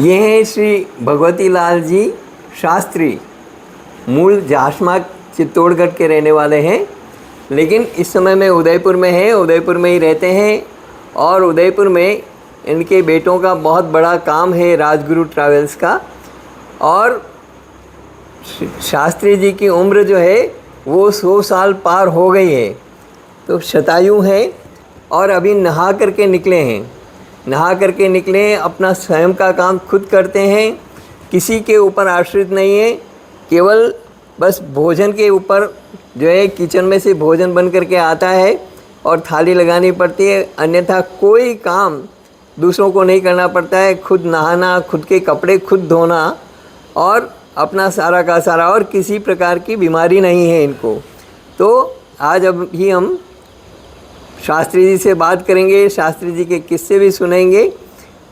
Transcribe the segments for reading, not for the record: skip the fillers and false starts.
ये हैं श्री भगवती लाल जी शास्त्री, मूल जाशमा चित्तौड़गढ़ के रहने वाले हैं, लेकिन इस समय में उदयपुर में हैं, उदयपुर में ही रहते हैं। और उदयपुर में इनके बेटों का बहुत बड़ा काम है राजगुरु ट्रैवल्स का। और शास्त्री जी की उम्र जो है वो 100 साल पार हो गई है, तो शतायु हैं और अभी नहा करके निकले हैं। नहा करके निकले हैं, अपना स्वयं का काम खुद करते हैं, किसी के ऊपर आश्रित नहीं है। केवल बस भोजन के ऊपर जो है किचन में से भोजन बन करके आता है और थाली लगानी पड़ती है, अन्यथा कोई काम दूसरों को नहीं करना पड़ता है। खुद नहाना, खुद के कपड़े खुद धोना और अपना सारा का सारा, और किसी प्रकार की बीमारी नहीं है इनको। तो आज अभी हम शास्त्री जी से बात करेंगे, शास्त्री जी के किस्से भी सुनेंगे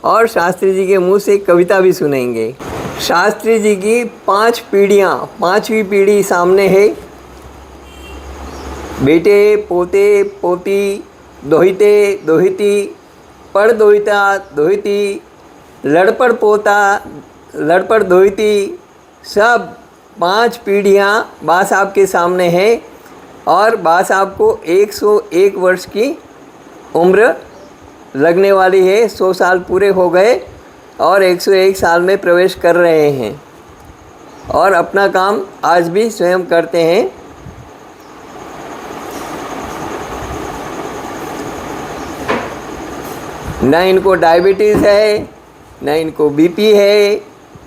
और शास्त्री जी के मुंह से कविता भी सुनेंगे। शास्त्री जी की 5 पीढ़ियाँ, 5वीं पीढ़ी सामने है। बेटे, पोते, पोती, दोहिते, दोहिती, पड़ दोहिता, दोहिती, लड़पड़ पोता, लड़पड़ दोहिती, सब 5 पीढ़ियाँ बा साहब के सामने है। और बा साहब को 101 वर्ष की उम्र लगने वाली है। 100 साल पूरे हो गए और 101 साल में प्रवेश कर रहे हैं और अपना काम आज भी स्वयं करते हैं। न इनको डायबिटीज़ है, न इनको बीपी है,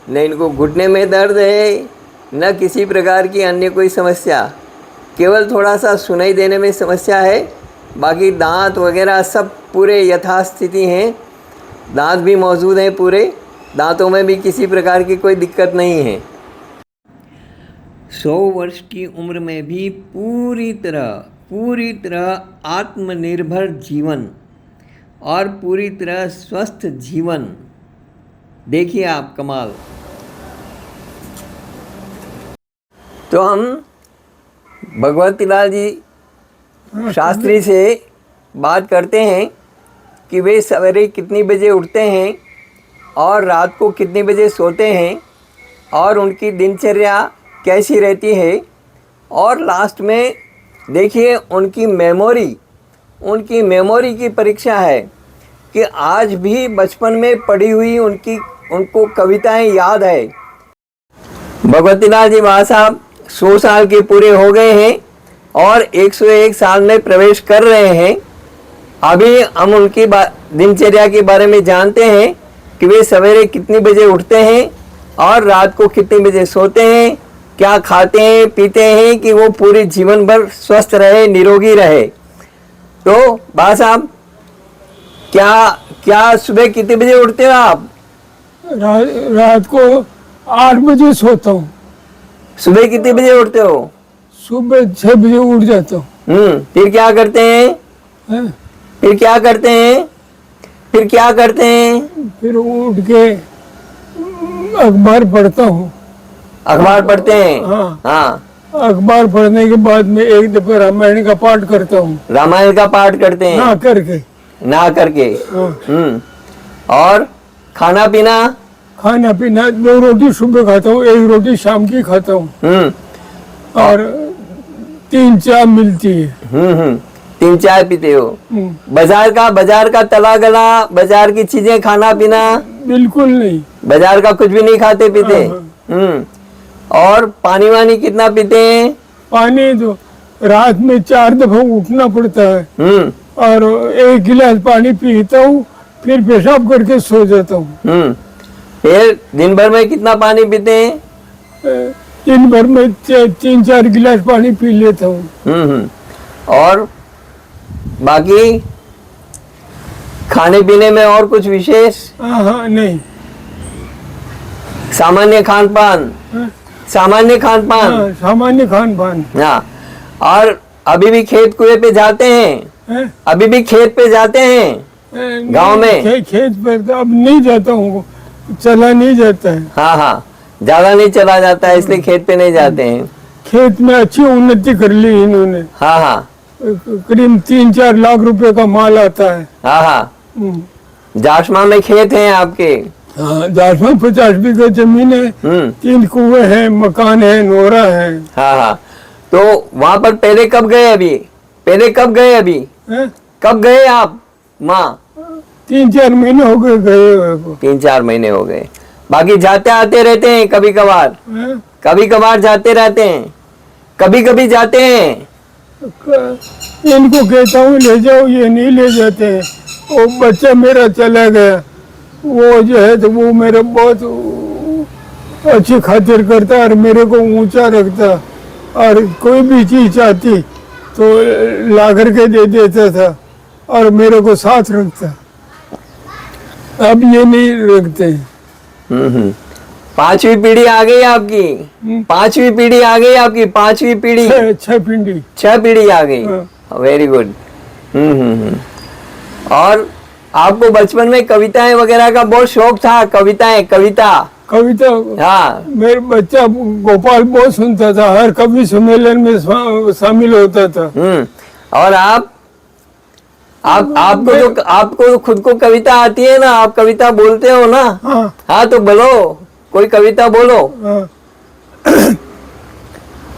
न इनको घुटने में दर्द है, न किसी प्रकार की अन्य कोई समस्या। केवल थोड़ा सा सुनाई देने में समस्या है, बाकी दांत वगैरह सब पूरे यथास्थिति हैं। दांत भी मौजूद हैं पूरे, दांतों में भी किसी प्रकार की कोई दिक्कत नहीं है। 100 वर्ष की उम्र में भी पूरी तरह आत्मनिर्भर जीवन और पूरी तरह स्वस्थ जीवन। देखिए आप कमाल। तो हम भगवती लाल जी शास्त्री से बात करते हैं कि वे सवेरे कितनी बजे उठते हैं और रात को कितनी बजे सोते हैं और उनकी दिनचर्या कैसी रहती है। और लास्ट में देखिए उनकी मेमोरी की परीक्षा है कि आज भी बचपन में पढ़ी हुई उनको कविताएं याद है। भगवती लाल जी साहब 100 साल के पूरे हो गए हैं और 101 साल में प्रवेश कर रहे हैं। अभी हम उनकी दिनचर्या के बारे में जानते हैं कि वे सवेरे कितनी बजे उठते हैं और रात को कितनी बजे सोते हैं, क्या खाते हैं पीते हैं कि वो पूरे जीवन भर स्वस्थ रहे, निरोगी रहे। तो बा साहब क्या सुबह कितने बजे उठते हो आप? रात को 8 बजे सोता हूँ। सुबह कितने बजे उठते हो? सुबह 6 बजे उठ जाता हूँ। फिर क्या करते हैं? फिर क्या करते हैं? फिर उठ के अखबार पढ़ता हूँ। अखबार पढ़ते हैं? हाँ। अखबार पढ़ने के बाद में एक दफा रामायण का पाठ करता हूँ। रामायण का पाठ करते हैं? ना करके। और खाना पीना 2 रोटी सुबह खाता हूँ, 1 रोटी शाम की खाता हूँ। और 3 चाय मिलती है। 3 चाय पीते हो? बाजार का तला गला, बाजार की चीजें खाना पीना बिल्कुल नहीं। बाजार का कुछ भी नहीं खाते पीते? और पानी वानी कितना पीते हैं? पानी तो रात में 4 दफा उठना पड़ता है और 1 गिलास पानी पीता हूँ, फिर पेशाब करके सो जाता हूँ। फिर दिन भर में कितना पानी पीते हैं? दिन भर में 3-4 गिलास पानी पी लेता हूँ। और बाकी खाने पीने में और कुछ विशेष? हाँ नहीं। सामान्य खान पान? सामान्य खान पान। हाँ। और अभी भी खेत कुएं पे जाते हैं? अभी भी खेत पे जाते हैं गांव में? खेत पे तो अब नहीं जाता हूँ, चला नहीं जाता है। हाँ, ज्यादा नहीं चला जाता है इसलिए खेत पे नहीं जाते हैं। खेत में अच्छी उन्नति कर ली इन्होंने। हाँ। करीब 3-4 लाख रुपए का माल आता है। हाँ। जाशमा में खेत हैं आपके? हाँ 50 बीघा जमीन है, 3 कुएं हैं, मकान है, नोरा है। हाँ हाँ, तो वहां पर पहले कब गए अभी? पहले कब गए अभी? हैं? कब गए आप माँ? 3-4 महीने हो गए गए हुए को। 3-4 महीने हो गए। बाकी जाते आते रहते हैं कभी कभार? हैं? कभी कभार जाते रहते हैं, कभी कभी जाते हैं। इनको कहता हूँ ले जाओ, ये नहीं ले जाते हैं। वो बच्चा मेरा चला गया, वो जो है तो वो मेरा बहुत अच्छी खातिर करता और मेरे को ऊंचा रखता, और कोई भी चीज चाहती तो ला करके दे देता था और मेरे को साथ रखता। अब ये नहीं रखते। पांचवी पीढ़ी आ गई आपकी, पांचवी पीढ़ी आ गई आपकी, पांचवी पीढ़ी, 6 पिंडी, 6 पीढ़ी आ गई। हाँ। Very good. और आपको बचपन में कविताएं वगैरह का बहुत शौक था? कविताएं, कविता हाँ, मेरे बच्चा गोपाल बहुत सुनता था, हर कवि सम्मेलन में शामिल होता था। और आपको खुद को कविता आती है ना? आप कविता बोलते हो ना? हाँ हाँ, तो बोलो, कोई कविता बोलो। हाँ।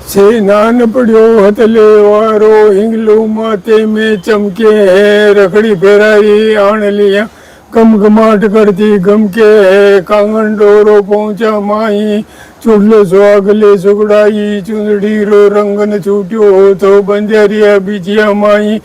सेनान पड़ियो हथले वारो, हिंगलू माथे में चमके है, रखड़ी फेराई आन लिया, गमगमाट करती गम के है, कांगन डोरो पहुंचा माही, चुड़लो सुहागले सुगड़ाई, चुंदड़ी रो रंगन छूटियो हो तो बंजरिया बिजिया माई,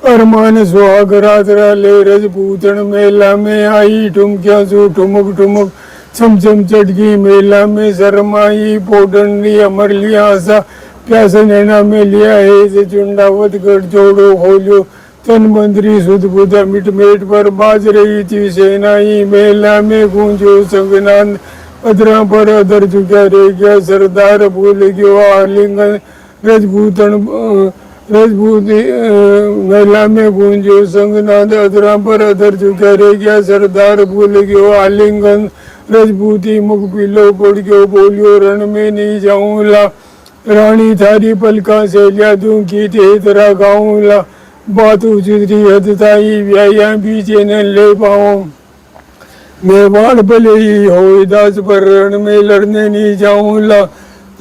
अरमान सुहाग रात ले रजपूतन मेला में आई, ठुमकिया सु ठुमक ठुमक छमछम चटकी मेला में शरमाई, पोडन लिया मर लिया आशा प्यास नैना में लिया है से चुंडावत गढ़ जोड़ो खोलो, तन मंत्री सुध बुधा मिट मेट पर बाज रही थी सेनाई, मेला में गूंजो संगनान अदरा पर अदर चुका रह गया सरदार, भूल गयो आलिंगन रजपूत मेला में गूंजो संगनाद, अदरा पर अदर चुका रह गया सरदार, भूल गयो आलिंगन रजपूती, मुख पीलो पड़ गयो बोलियो रण में नहीं जाऊंला, रानी थारी पलका से लिया दूं की तेरा गाऊंला, बात उजरी हदताई व्याया बीचे न ले पाऊं, मेवाड़ भले ही हो दास पर रण में लड़ने नहीं जाऊंला,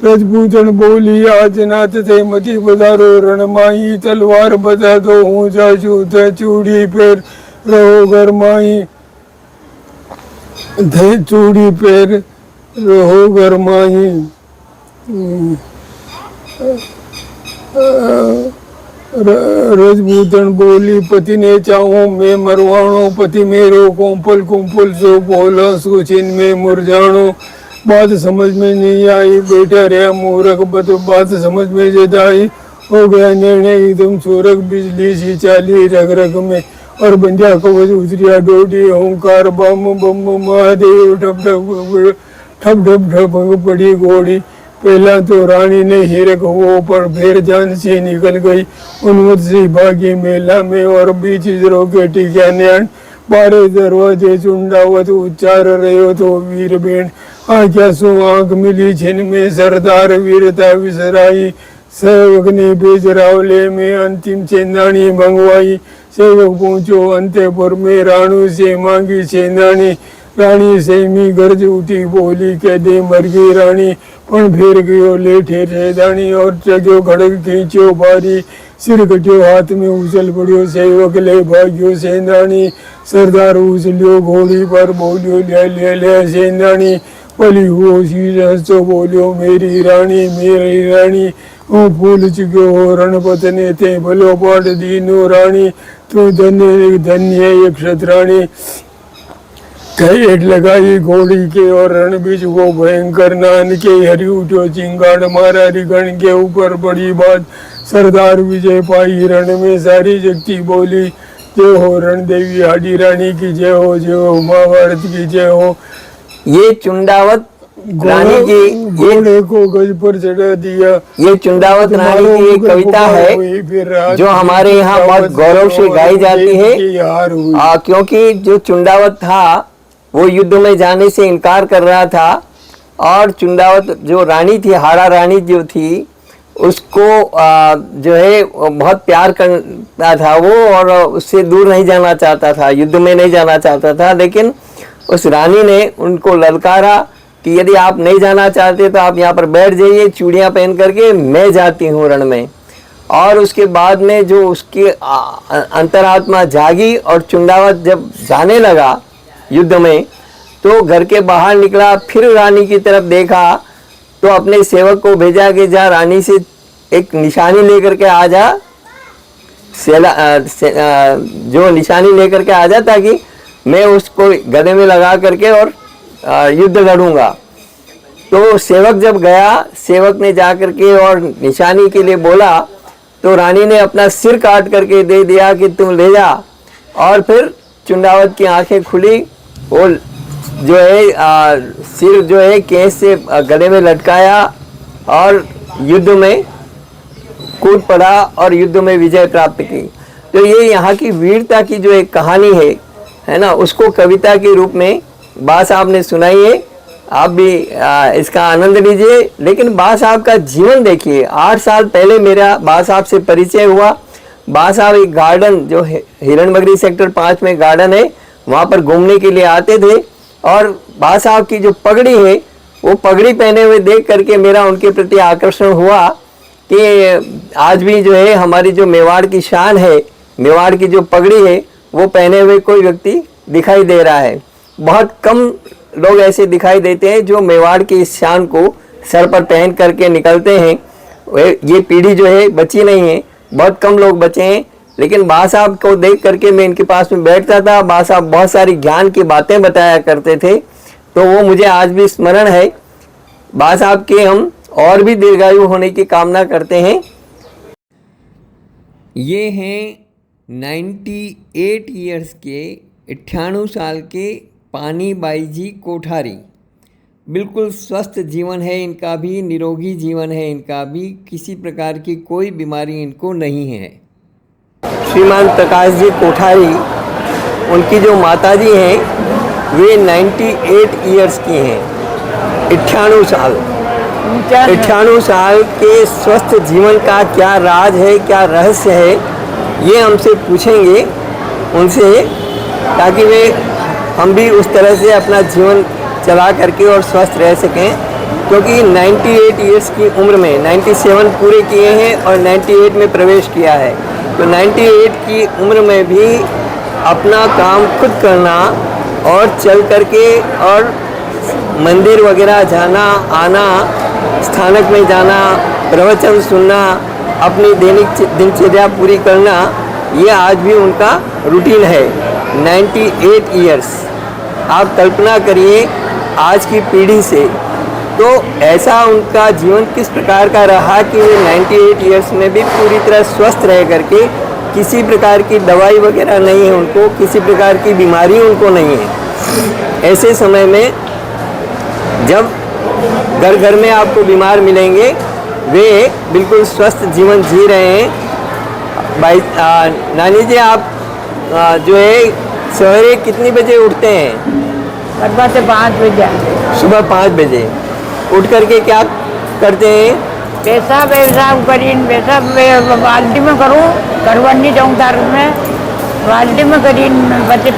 रजपूतन बोली आज नाथ थे मती बधारो रण माही, तलवार बता दो हूँ जाचू थे चूड़ी पैर रहो घर माही, थे चूड़ी पैर रहो घर माही। रजपूतन बोली पति ने चाहूं मैं मरवाणो, पति मेरो कुंपल कुंपल सो बोला सोचिन में मुरझाणो, बात समझ में नहीं आई बेटा रे मूर्ख, बात समझ में जद आई हो गया निर्णय एकदम सूरख, बिजली सी चाली रग रग में और बंजा कवच उतरिया डोडी, ओंकार बम बम महादेव ठप ठप ठप ठप ठप पड़ी घोड़ी, पहला तो रानी ने हिरक हो पर फिर जान से निकल गई, उन्मत से भागी मेला में और बीच रोके टिका न्याण, 12 दरवाजे चुंडावत उच्चार रहे तो वीर बेन, आख्या सो आंख मिली छिन में सरदार वीरता विसराई, सेवक ने बेजरावले में अंतिम चेंदानी मंगवाई, सेवक पहुंचो अंतेपुर में राणू से मांगी चेंदानी, रानी सेमी गर्ज उठी बोली कह दे मर गई रानी, पण फेर गयो लेठे ठेदानी और चग्यो खड़ग खींचो भारी, सिर कट्यो हाथ में उछल पड़ियो सेवक ले भाग्यो सेंदानी, सरदार उछलियो घोड़ी पर बोलियो ले ले ले सेंदानी, पली हुओ शीर हंसो बोलियो मेरी रानी ओ फूल चुक्यो रणपत ने ते भलो पाट दीनो रानी, तू धन्य धन्य एक क्षत्राणी, कई हेठ लगाई घोड़ी के और रण बीच वो भयंकर नान के, हरि उठो चिंगाड़ मारा रिगण के ऊपर बड़ी बात, सरदार विजय पाई रण में सारी शक्ति बोली, जय हो रण देवी हाडी रानी की जय हो महाभारत की जय हो। ये चुंडावत रानी की घोड़े को गज पर चढ़ा दिया, ये चुंडावत रानी की एक कविता है जो हमारे यहाँ बहुत गौरव से गाई जाती है, क्योंकि जो चुंडावत था वो युद्ध में जाने से इनकार कर रहा था, और चुंडावत जो रानी थी, हाड़ा रानी जो थी, उसको जो है बहुत प्यार करता था वो, और उससे दूर नहीं जाना चाहता था, युद्ध में नहीं जाना चाहता था, लेकिन उस रानी ने उनको ललकारा कि यदि आप नहीं जाना चाहते तो आप यहाँ पर बैठ जाइए चूड़ियाँ पहन करके, मैं जाती हूँ रण में। और उसके बाद में जो उसकी अंतरात्मा जागी और चुंडावत जब जाने लगा युद्ध में, तो घर के बाहर निकला, फिर रानी की तरफ देखा तो अपने सेवक को भेजा कि जा रानी से एक निशानी लेकर के आ जा, जो निशानी लेकर के आ जा, ताकि मैं उसको गले में लगा करके और युद्ध लड़ूंगा। तो सेवक जब गया, सेवक ने जा करके और निशानी के लिए बोला, तो रानी ने अपना सिर काट करके दे दिया कि तुम ले जा। और फिर चुंडावत की आंखें खुली, वो जो है सिर जो है केस से गले में लटकाया और युद्ध में कूद पड़ा और युद्ध में विजय प्राप्त की। तो ये यहाँ की वीरता की जो एक कहानी है ना, उसको कविता के रूप में बा साहब ने सुनाई है। आप भी इसका आनंद लीजिए। लेकिन बा साहब का जीवन देखिए। 8 साल पहले मेरा बा साहब से परिचय हुआ। बा साहब एक गार्डन जो हिरणमगरी सेक्टर 5 में गार्डन है, वहाँ पर घूमने के लिए आते थे। और बा साहब की जो पगड़ी है, वो पगड़ी पहने हुए देख करके मेरा उनके प्रति आकर्षण हुआ कि आज भी जो है हमारी जो मेवाड़ की शान है, मेवाड़ की जो पगड़ी है, वो पहने हुए कोई व्यक्ति दिखाई दे रहा है। बहुत कम लोग ऐसे दिखाई देते हैं जो मेवाड़ की इस शान को सर पर पहन करके निकलते हैं। ये पीढ़ी जो है बची नहीं है, बहुत कम लोग बचे हैं। लेकिन बा साहब को देख करके मैं इनके पास में बैठता था। बा साहब बहुत सारी ज्ञान की बातें बताया करते थे, तो वो मुझे आज भी स्मरण है। बा साहब के हम और भी दीर्घायु होने की कामना करते हैं। ये हैं 98 ईयर्स के 98 साल के पानी बाई जी कोठारी। बिल्कुल स्वस्थ जीवन है इनका भी, निरोगी जीवन है इनका भी, किसी प्रकार की कोई बीमारी इनको नहीं है। श्रीमान प्रकाश जी कोठारी, उनकी जो माताजी हैं वे 98 ईयर्स की हैं। 98 साल 98 साल के स्वस्थ जीवन का क्या राज है, क्या रहस्य है, ये हमसे पूछेंगे उनसे, ताकि वे हम भी उस तरह से अपना जीवन चला करके और स्वस्थ रह सकें। क्योंकि 98 ईयर्स की उम्र में 97 पूरे किए हैं और 98 में प्रवेश किया है। तो 98 की उम्र में भी अपना काम खुद करना और चल करके और मंदिर वगैरह जाना आना, स्थानक में जाना, प्रवचन सुनना, अपनी दैनिक दिनचर्या पूरी करना, ये आज भी उनका रूटीन है। 98 ईयर्स, आप कल्पना करिए आज की पीढ़ी से, तो ऐसा उनका जीवन किस प्रकार का रहा कि वे 98 ईयर्स में भी पूरी तरह स्वस्थ रह करके, किसी प्रकार की दवाई वगैरह नहीं है उनको, किसी प्रकार की बीमारी उनको नहीं है। ऐसे समय में जब घर घर में आपको बीमार मिलेंगे, वे बिल्कुल स्वस्थ जीवन जी रहे हैं। भाई नानी जी, आप जो है सवेरे कितनी बजे उठते हैं? सुबह से 5 बजे। सुबह 5 बजे उठ करके क्या करते हैं? पेशाब करीन, पेशाब बाल्टी में करूँ, करवानी जाऊँ तार में, बाल्टी में करीन बच्चे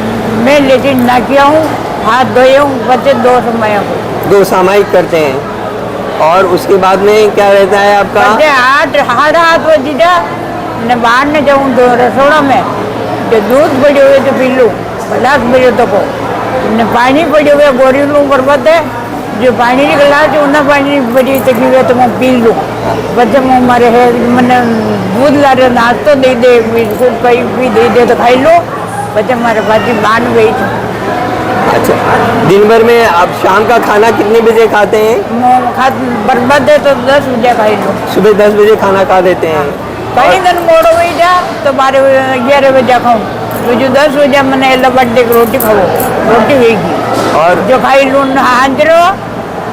मैं लेकिन ना किया हूँ, हाथ धोए हूँ, बच्चे 2 समय को 2 सामायिक करते हैं। और उसके बाद में क्या रहता है आपका? बच्चे 8 बजे जा न बाहर न जाऊँ तो रसोड़ा में, जो दूध पड़े हुए तो पी लूँ 50 बजे तक को, न पानी पड़े हुए गोरी लूँ बर्बाद है, जो पानी निकला जो उन्हें पानी बड़ी तकलीफ है तो मैं पी लूँ। बच्चे मैं हमारे है मैंने दूध ला रहे, नाश्ता दे दे, बिस्कुट कहीं भी दे दे तो खाई लो। बच्चे हमारे पास बांध गई थी। अच्छा, दिन भर में आप शाम का खाना कितने बजे खाते हैं? बर्बाद है तो 10 बजे खाई लो। सुबह 10 बजे खाना खा लेते हैं। कहीं दिन मोड़ हुई जा तो 12-11 बजे खाऊँ, तो जो 10 बजे मैंने लबड्डे की रोटी खाओ, रोटी होगी और जो खाई लूँ हाजरो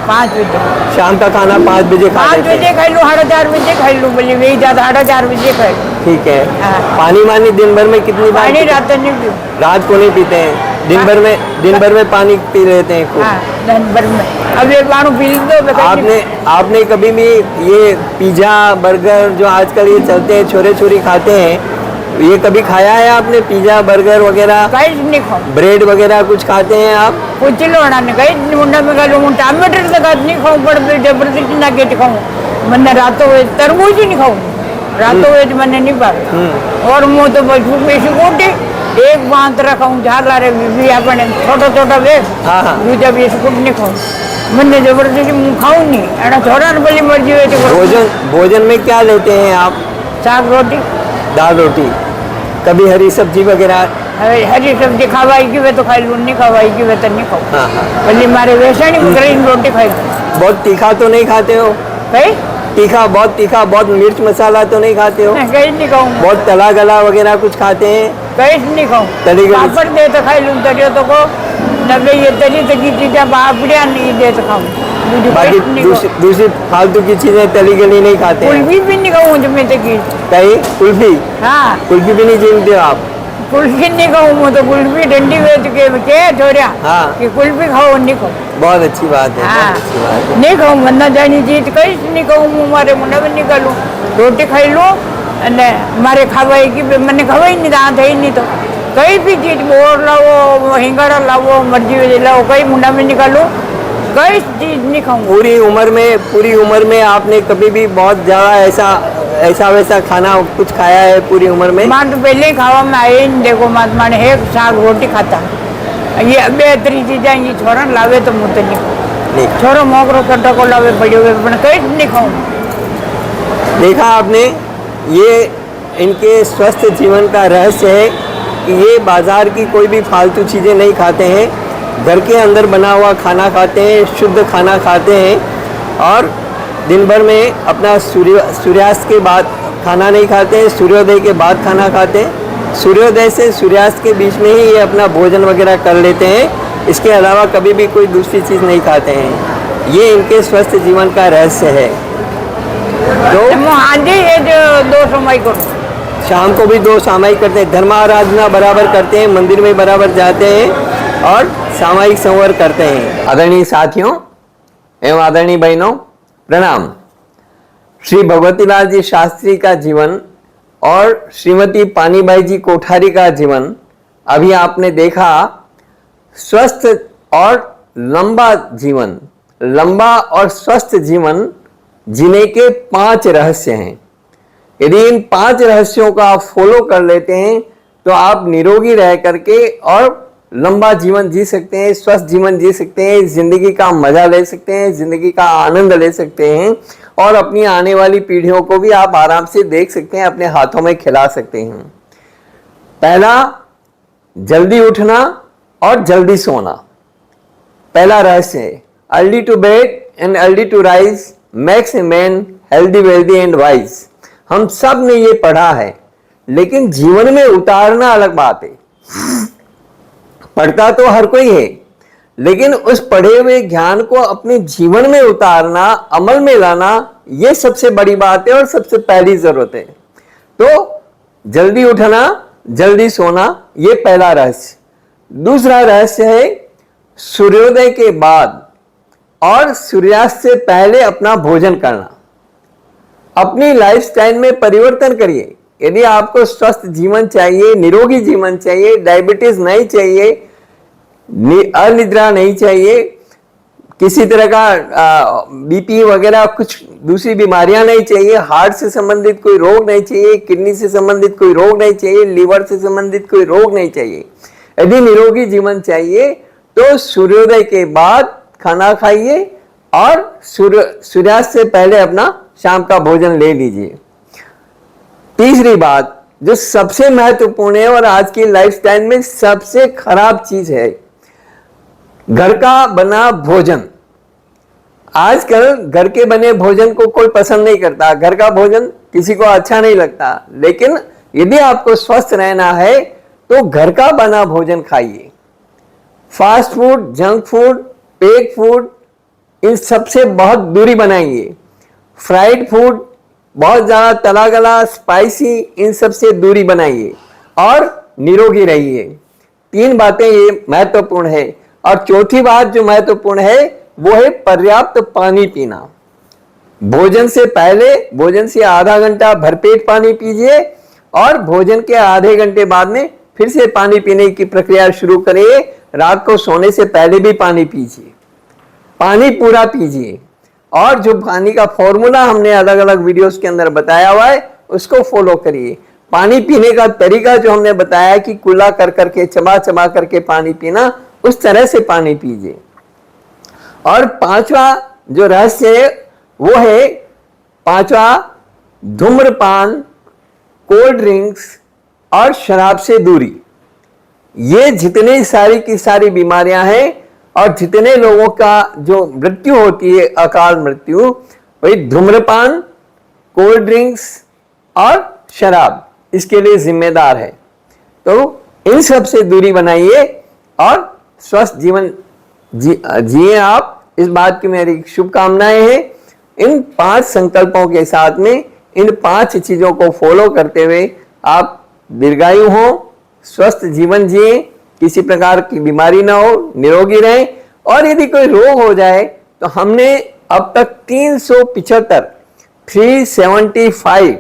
5 बजे। शाम का खाना 5 बजे खा 5 बजे खाई लूँ, 4:30 बजे खाई लूँ, बोली वही ज़्यादा 4:30 बजे खाई। ठीक है। हाँ। पानी वानी दिन भर में कितनी बार? पानी रात नहीं पीऊँ। रात को नहीं पीते हैं? दिन भर में पानी पी लेते हैं खूब? हाँ, दिन भर में। अब एक बार पी दो। आपने कभी भी ये पिज़्ज़ा बर्गर जो आजकल ये चलते हैं छोरे छोरी खाते हैं, ये कभी खाया है आपने पिज्जा बर्गर वगैरह, काहीच नाही खाऊ. ब्रेड वगैरह कुछ खाते हैं आप? कुचलो होणार नाही काहीच नाही. मुंडा में घालू मग टमाटर तर खात नाही खाऊ पण जबरदस्ती ना गेट खाऊ मैंने रातों हुए तरबूज ही नहीं खाऊ रातों हुए मैंने नहीं पाया. और मुँह तो बचपन में सिकोटी एक बांत रखाऊं झाला रे बीबी अपने छोटा छोटा वेग हाँ, हाँ. दूजा बिस्कुट नहीं खाऊं मैंने जबरदस्ती मुँह खाऊं नहीं एना छोड़ा बड़ी मर्जी हुई भोजन में क्या लेते हैं आप? साग रोटी दाल रोटी, कभी हरी सब्जी वगैरह? हरी सब्जी खवाई की वे तो खाई लू नहीं खवाई की वे तो नहीं खाऊं. हाँ, हाँ. पहले मारे वैसा नहीं ग्रीन रोटी खाई बहुत तीखा तो नहीं खाते हो? कहीं तीखा, बहुत मिर्च मसाला तो नहीं खाते हो? कहीं नहीं खाऊं. बहुत तला गला वगैरह कुछ खाते हैं? कहीं नहीं खाऊं. तली गली पापड़ दे तो खाई लूं तरियो तो को नबे ये तरी तकी चीजें पापड़िया नहीं दे तो खाऊं. बाकी दूसरी फालतू की चीजें तली गली नहीं खाते हैं? कुल्फी भी नहीं खाऊं जब मैं तकी. कहीं कुल्फी? हाँ कुल्फी भी नहीं जीलते हो आप? कुल्फी नहीं खाऊं मैं तो कुल्फी डंडी बेच के छोड़िया हाँ. कि कुल्फी खाओ नहीं खाऊं. बहुत अच्छी बात है, हाँ बहुत अच्छी बात है. नहीं खाऊं मन्ना जानी चीज कहीं नहीं खाऊं मुँह मारे मुंडा में निकालूं रोटी खाई लूं અને મારે ખવાઈ કે મને ખવાઈ નહીં દાંત થઈ નહીં તો કઈ બી ચીજ બોર લાવો હિંગાડા લાવો મરજી લાવો કઈ મુંડા में निकालो कई चीज नहीं खाऊं. पूरी उम्र में आपने कभी भी बहुत ज्यादा ऐसा वैसा खाना कुछ खाया है पूरी उम्र में? मां तो पहले ही खावा में आए नहीं देखो मात माने एक साग रोटी खाता ये बेहतरी चीजें ये छोरा लावे तो मुँह तो नहीं छोरो मोकरो कट्टा को लावे पड़े हुए कहीं नहीं खाऊं. देखा आपने, ये इनके स्वस्थ जीवन का रहस्य है कि ये बाजार की कोई भी फालतू चीज़ें नहीं खाते हैं, घर के अंदर बना हुआ खाना खाते हैं, शुद्ध खाना खाते हैं और दिन भर में अपना सूर्यास्त के बाद खाना नहीं खाते हैं, सूर्योदय के बाद खाना खाते हैं. सूर्योदय से सूर्यास्त के बीच में ही ये अपना भोजन वगैरह कर लेते हैं. इसके अलावा कभी भी कोई दूसरी चीज़ नहीं खाते हैं. ये इनके स्वस्थ जीवन का रहस्य है. तो आज ये जो 2 समय को शाम को भी 2 सामायिक करते हैं, धर्म आराधना बराबर करते हैं, मंदिर में बराबर जाते हैं और सामायिक संवर करते हैं. आदरणीय साथियों एवं आदरणीय बहनों प्रणाम. श्री भगवतीलाल जी शास्त्री का जीवन और श्रीमती पानीबाई जी कोठारी का जीवन अभी आपने देखा. स्वस्थ और लंबा जीवन, लंबा और स्वस्थ जीवन जीने के 5 रहस्य हैं. यदि इन 5 रहस्यों का आप फॉलो कर लेते हैं तो आप निरोगी रह करके और लंबा जीवन जी सकते हैं, स्वस्थ जीवन जी सकते हैं, जिंदगी का मजा ले सकते हैं, जिंदगी का आनंद ले सकते हैं और अपनी आने वाली पीढ़ियों को भी आप आराम से देख सकते हैं, अपने हाथों में खिला सकते हैं. पहला, जल्दी उठना और जल्दी सोना. पहला रहस्य है early to bed and early to rise makes a man healthy wealthy and wise. हम सब ने ये पढ़ा है लेकिन जीवन में उतारना अलग बात है. पढ़ता तो हर कोई है लेकिन उस पढ़े हुए ज्ञान को अपने जीवन में उतारना, अमल में लाना, ये सबसे बड़ी बात है और सबसे पहली जरूरत है. तो जल्दी उठना, जल्दी सोना, ये पहला रहस्य. दूसरा रहस्य है सूर्योदय के बाद और सूर्यास्त से पहले अपना भोजन करना. अपनी लाइफस्टाइल में परिवर्तन करिए. यदि आपको स्वस्थ जीवन चाहिए, निरोगी जीवन चाहिए, डायबिटीज नहीं चाहिए, अनिद्रा नहीं चाहिए, किसी तरह का बीपी वगैरह कुछ दूसरी बीमारियां नहीं चाहिए, हार्ट से संबंधित कोई रोग नहीं चाहिए, किडनी से संबंधित कोई रोग नहीं चाहिए, लीवर से संबंधित कोई रोग नहीं चाहिए. यदि निरोगी जीवन चाहिए तो सूर्योदय के बाद खाना खाइए और सूर्यास्त से पहले अपना शाम का भोजन ले लीजिए. तीसरी बात जो सबसे महत्वपूर्ण है और आज की लाइफस्टाइल में सबसे खराब चीज है, घर का बना भोजन. आजकल घर के बने भोजन को कोई पसंद नहीं करता, घर का भोजन किसी को अच्छा नहीं लगता. लेकिन यदि आपको स्वस्थ रहना है तो घर का बना भोजन खाइए. Fast food, junk food, pack food, इन सबसे बहुत दूरी बनाइए. फ्राइड फूड, बहुत ज़्यादा तला गला, स्पाइसी, इन सबसे दूरी बनाइए और निरोगी रहिए. 3 बातें ये महत्वपूर्ण है. और चौथी बात जो महत्वपूर्ण है वो है पर्याप्त पानी पीना. भोजन से पहले, भोजन से आधा घंटा भरपेट पानी पीजिए और भोजन के आधे घंटे बाद में फिर से पानी पीने की प्रक्रिया शुरू करिए। रात को सोने से पहले भी पानी पीजिए, पानी पूरा पीजिए। और जो पानी का फॉर्मूला हमने अलग अलग वीडियोस के अंदर बताया हुआ है उसको फॉलो करिए। पानी पीने का तरीका जो हमने बताया कि कुल्ला कर करके चबा चबा करके पानी पीना, उस तरह से पानी पीजिए। और पांचवा जो रहस्य है वो है पांचवा, धूम्रपान, कोल्ड ड्रिंक्स और शराब से दूरी। ये जितनी सारी की सारी बीमारियां हैं और जितने लोगों का जो मृत्यु होती है, अकाल मृत्यु, वही धूम्रपान, कोल्ड ड्रिंक्स और शराब इसके लिए जिम्मेदार है। तो इन सब से दूरी बनाइए और स्वस्थ जीवन जिए आप। इस बात की मेरी शुभकामनाएं हैं। इन 5 संकल्पों के साथ में इन 5 चीजों को फॉलो करते हुए आप दीर्घायु हो, स्वस्थ जीवन जिए, किसी प्रकार की बीमारी ना हो, निरोगी रहें। और यदि कोई रोग हो जाए तो हमने अब तक 375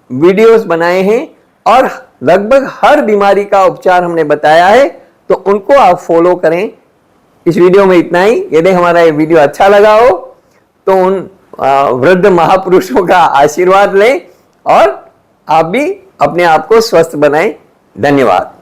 वीडियोस बनाए हैं और लगभग हर बीमारी का उपचार हमने बताया है, तो उनको आप फॉलो करें। इस वीडियो में इतना ही। यदि हमारा ये वीडियो अच्छा लगा हो तो उन वृद्ध महापुरुषों का आशीर्वाद लें और आप भी अपने आप को स्वस्थ बनाएं। धन्यवाद।